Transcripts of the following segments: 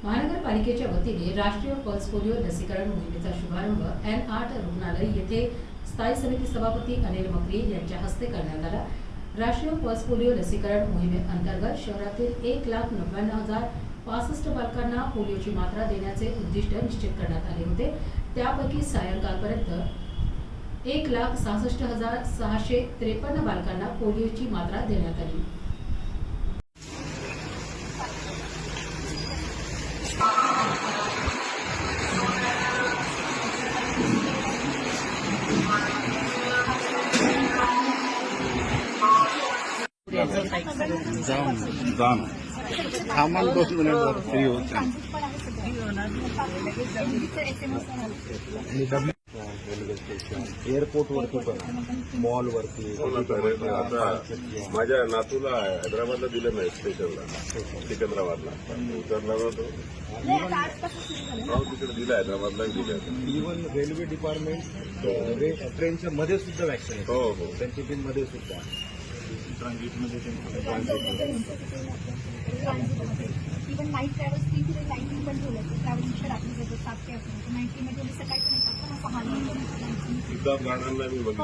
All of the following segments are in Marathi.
महानगरपालिकेच्या वतीने राष्ट्रीय पल्स पोलिओ लसीकरण मोहिमेचा शुभारंभ N8 रुग्णालय येथे स्थायी समिती सभापती अनिल मकरी यांच्या हस्ते करण्यात आला। राष्ट्रीय पल्स पोलिओ लसीकरण मोहिमेअंतर्गत शहरातील 1,99,065 बालकांना पोलिओची मात्रा देण्याचे उद्दिष्ट निश्चित करण्यात आले होते। त्यापैकी सायंकाळपर्यंत 1,66,653 बालकांना पोलिओची मात्रा देण्यात आली। जाऊन थांबा 2 मिनिट फ्री होत एअरपोर्ट वरती पण मॉल वरती माझ्या नातूला हैदराबादला दिलं नाही स्टेशनला सिकंदराबादला उतरला तो तिकडे दिलं हैदराबादला दिलं। इव्हन रेल्वे डिपार्टमेंट ट्रेनच्या मध्ये सुद्धा वॅक्सिन हो हो त्यांच्या टीम मध्ये सुद्धा ट्रान्झिटमध्ये इव्हन नाईट ट्रॅव्हल्स 3 ते 19 पण ठेवलं ट्रॅव्हलिंगच्या रात्री जातो 7 ते 90 मध्ये सकाळी पण सिद्धार्थ गार्डनला मी बघितलं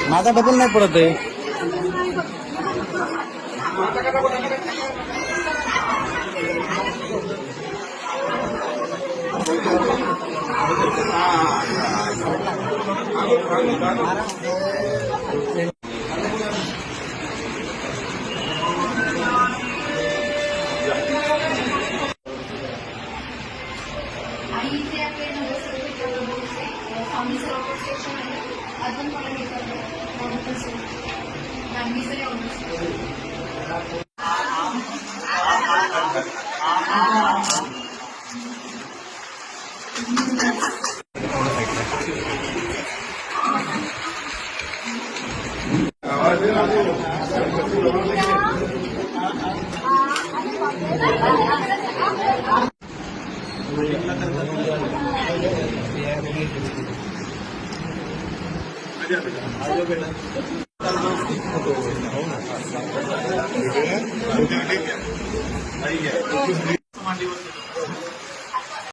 माझा डबल नाही पडत आहे। आणि इथे आपले स्वामी सरोवर स्टेशन आहे अजून मला हे करतो हो ना